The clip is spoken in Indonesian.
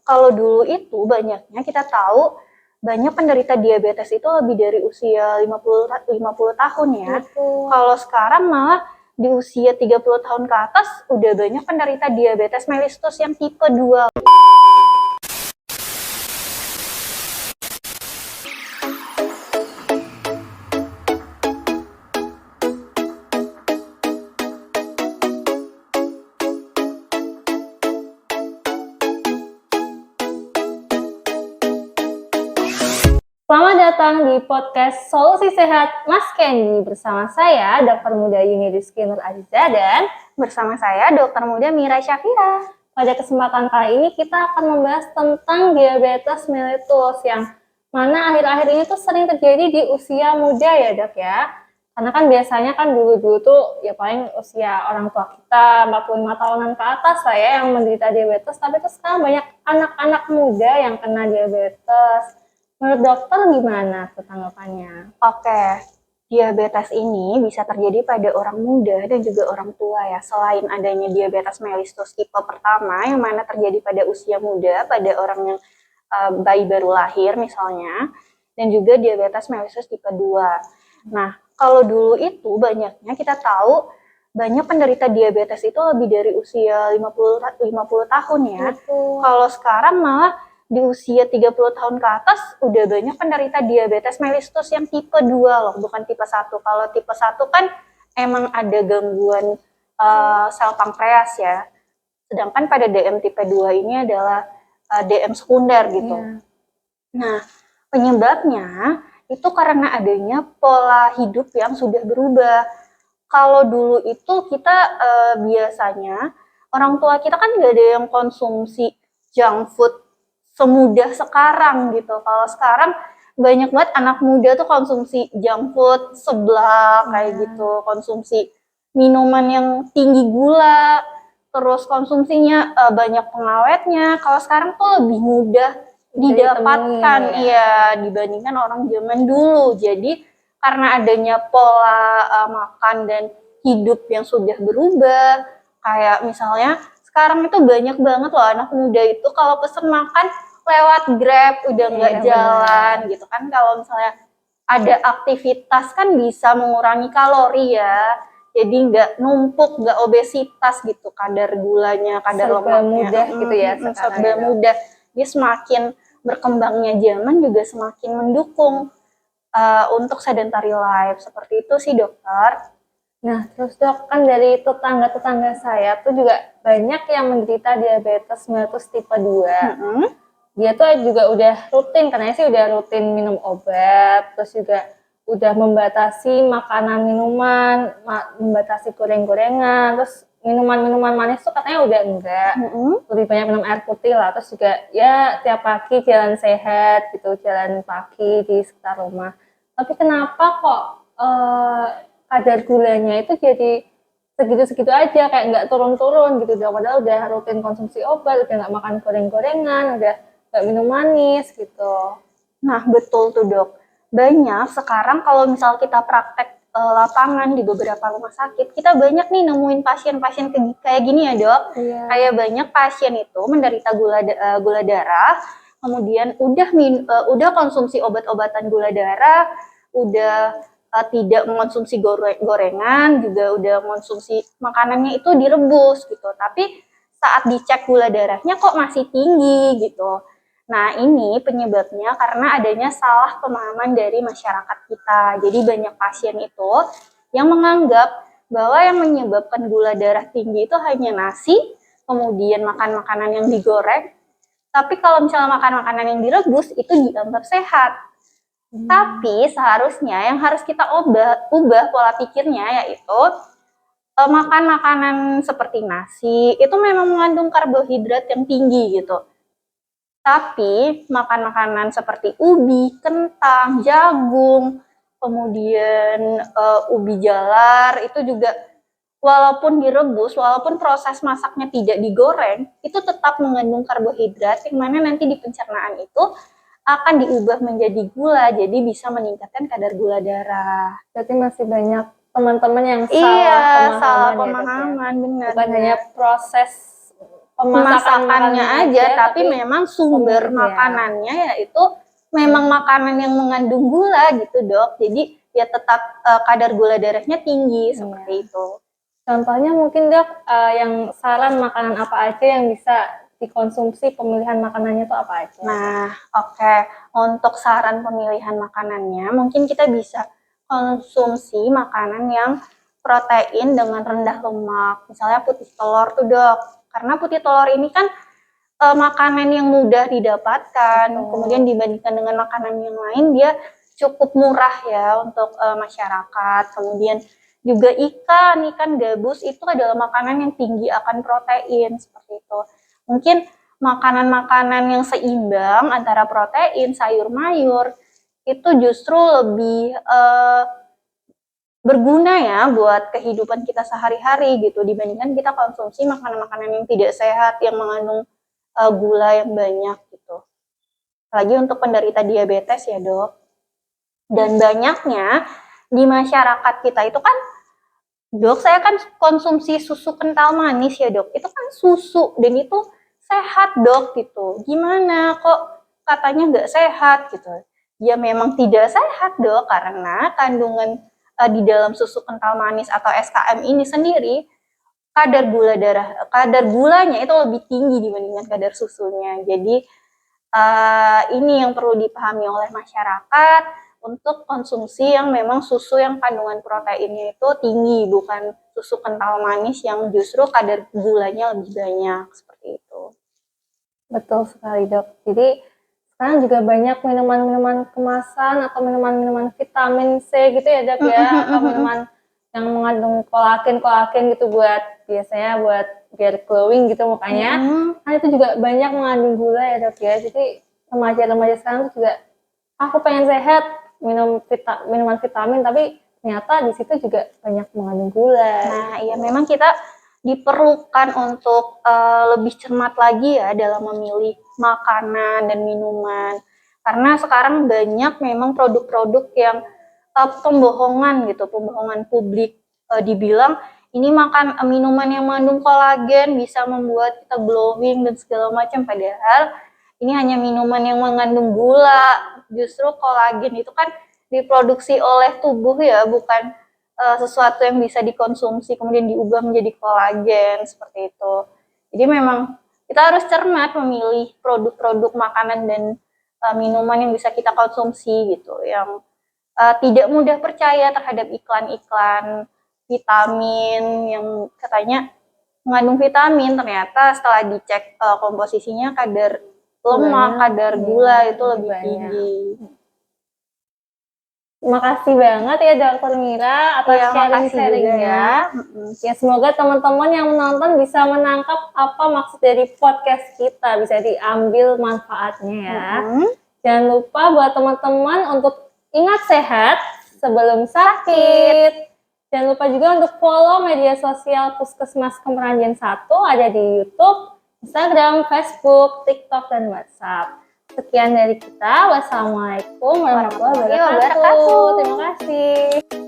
kalau dulu itu banyaknya kita tahu banyak penderita diabetes itu lebih dari usia 50 tahun ya. Betul. Kalau sekarang malah di usia 30 tahun ke atas udah banyak penderita diabetes mellitus yang tipe 2. Selamat datang di podcast Solusi Sehat Mas Kendi bersama saya Dr. Muda Yuni Rizky Nur Aziza dan Bersama saya Dr. Muda Mira Syafira. pada kesempatan kali ini kita akan membahas tentang diabetes mellitus yang mana akhir-akhir ini tuh sering terjadi di usia muda ya dok ya. Karena kan biasanya kan dulu-dulu tuh ya paling usia orang tua kita 45 tahunan ke atas lah ya yang menderita diabetes, tapi tuh sekarang banyak anak-anak muda yang kena diabetes. Menurut dokter gimana tuh tanggapannya? Oke, diabetes ini bisa terjadi pada orang muda dan juga orang tua ya. Selain adanya diabetes mellitus tipe pertama yang mana terjadi pada usia muda, pada orang yang bayi baru lahir misalnya, dan juga diabetes mellitus tipe 2. Nah, kalau dulu itu banyaknya kita tahu banyak penderita diabetes itu lebih dari usia 50 tahun ya. Betul. Kalau sekarang malah di usia 30 tahun ke atas udah banyak penderita diabetes mellitus yang tipe 2 loh, bukan tipe 1. Kalau tipe 1 kan emang ada gangguan sel pankreas ya. Sedangkan pada DM tipe 2 ini adalah DM sekunder gitu. Iya. Nah, penyebabnya itu karena adanya pola hidup yang sudah berubah. Kalau dulu itu kita biasanya orang tua kita kan nggak ada yang konsumsi junk food semudah sekarang gitu. Kalau sekarang banyak banget anak muda tuh konsumsi junk food, seblak kayak gitu, konsumsi minuman yang tinggi gula, terus konsumsinya banyak pengawetnya. Kalau sekarang tuh lebih mudah didapatkan ya dibandingkan orang zaman dulu. Jadi karena adanya pola makan dan hidup yang sudah berubah, kayak misalnya sekarang itu banyak banget loh anak muda itu kalau pesen makan lewat Grab udah nggak jalan gitu kan. Kalau misalnya ada aktivitas kan bisa mengurangi kalori ya, jadi nggak numpuk, nggak obesitas gitu kadar gulanya, kadar Serba lemaknya. mudah gitu ya sekarang Serba ya, Dok. mudah. Dia semakin berkembangnya zaman juga semakin mendukung untuk sedentary life. Seperti itu sih dokter. Nah, terus dok, kan dari tetangga-tetangga saya tuh juga banyak yang menderita diabetes mellitus tipe 2. Dia tuh juga udah rutin, katanya sih udah rutin minum obat, terus juga udah membatasi makanan minuman, membatasi goreng-gorengan, terus minuman-minuman manis tuh katanya udah enggak, lebih banyak minum air putih lah, terus juga ya tiap pagi jalan sehat gitu, jalan pagi di sekitar rumah. Tapi kenapa kok kadar gulanya itu jadi segitu-segitu aja, kayak nggak turun-turun gitu, padahal udah rutin konsumsi obat, udah nggak makan goreng-gorengan, udah nggak minum manis gitu. Nah betul tuh dok, banyak sekarang kalau misal kita praktek lapangan di beberapa rumah sakit, kita banyak nih nemuin pasien-pasien kayak gini ya dok. Iya. Kayak banyak pasien itu menderita gula darah, kemudian udah konsumsi obat-obatan gula darah, udah tidak mengonsumsi gorengan, juga udah mengonsumsi makanannya itu direbus gitu. Tapi saat dicek gula darahnya kok masih tinggi gitu. Nah ini penyebabnya karena adanya salah pemahaman dari masyarakat kita. Jadi banyak pasien itu yang menganggap bahwa yang menyebabkan gula darah tinggi itu hanya nasi, kemudian makan makanan yang digoreng. Tapi kalau misalnya makan makanan yang direbus itu dianggap sehat. Tapi seharusnya yang harus kita ubah pola pikirnya yaitu makan makanan seperti nasi itu memang mengandung karbohidrat yang tinggi gitu. Tapi makan makanan seperti ubi, kentang, jagung, kemudian ubi jalar itu juga walaupun direbus, walaupun proses masaknya tidak digoreng, itu tetap mengandung karbohidrat yang mana nanti di pencernaan itu akan diubah menjadi gula, jadi bisa meningkatkan kadar gula darah. Berarti masih banyak teman-teman yang Salah salah pemahaman, ya, benar. bukan hanya proses pemasakannya aja, tapi memang sumber pemiliknya. makanannya yaitu memang makanan yang mengandung gula gitu Dok. Jadi ya tetap kadar gula darahnya tinggi seperti itu. Contohnya mungkin Dok, yang saran makanan apa aja yang bisa dikonsumsi, pemilihan makanannya tuh apa aja? Nah, oke. Untuk saran pemilihan makanannya, mungkin kita bisa konsumsi makanan yang protein dengan rendah lemak. Misalnya putih telur tuh Dok. Karena putih telur ini kan makanan yang mudah didapatkan. Kemudian dibandingkan dengan makanan yang lain, dia cukup murah ya untuk masyarakat. Kemudian juga ikan gabus itu adalah makanan yang tinggi akan protein seperti itu. Mungkin makanan-makanan yang seimbang antara protein, sayur mayur itu justru lebih berguna ya buat kehidupan kita sehari-hari gitu dibandingkan kita konsumsi makanan-makanan yang tidak sehat yang mengandung gula yang banyak gitu. Apalagi untuk penderita diabetes ya Dok. Dan banyaknya di masyarakat kita itu kan Dok, saya kan konsumsi susu kental manis ya Dok. Itu kan susu dan itu sehat Dok gitu. Gimana kok katanya nggak sehat gitu. Ya memang tidak sehat Dok karena kandungan di dalam susu kental manis atau SKM ini sendiri kadar gulanya itu lebih tinggi dibandingkan kadar susunya. Jadi ini yang perlu dipahami oleh masyarakat untuk konsumsi yang memang susu yang kandungan proteinnya itu tinggi, bukan susu kental manis yang justru kadar gulanya lebih banyak seperti itu. Betul sekali Dok. Jadi sekarang juga banyak minuman-minuman kemasan atau minuman-minuman vitamin C gitu ya Dok ya, atau minuman yang mengandung kolagen gitu biasanya buat biar glowing gitu mukanya. Nah itu juga banyak mengandung gula ya Dok ya. Jadi remaja-remaja sekarang tuh juga aku pengen sehat minum minuman vitamin tapi ternyata di situ juga banyak mengandung gula. Nah iya memang kita diperlukan untuk lebih cermat lagi ya dalam memilih makanan dan minuman. Karena sekarang banyak memang produk-produk yang pembohongan gitu, pembohongan publik. Dibilang ini minuman yang mengandung kolagen bisa membuat kita glowing dan segala macam. Padahal ini hanya minuman yang mengandung gula. Justru kolagen itu kan diproduksi oleh tubuh ya, bukan sesuatu yang bisa dikonsumsi kemudian diubah menjadi kolagen seperti itu. Jadi memang kita harus cermat memilih produk-produk makanan dan minuman yang bisa kita konsumsi gitu, yang tidak mudah percaya terhadap iklan-iklan vitamin yang katanya mengandung vitamin, ternyata setelah dicek komposisinya kadar lemak, kadar gula itu lebih tinggi. Makasih banget ya Dr. Mira atas sharing-sharingnya. Ya semoga teman-teman yang menonton bisa menangkap apa maksud dari podcast kita, bisa diambil manfaatnya ya. Jangan lupa buat teman-teman untuk ingat sehat sebelum sakit. Jangan lupa juga untuk follow media sosial Puskesmas Kemeranjen 1 ada di YouTube, Instagram, Facebook, TikTok, dan WhatsApp. Sekian dari kita. Wassalamualaikum warahmatullahi wabarakatuh. Terima kasih.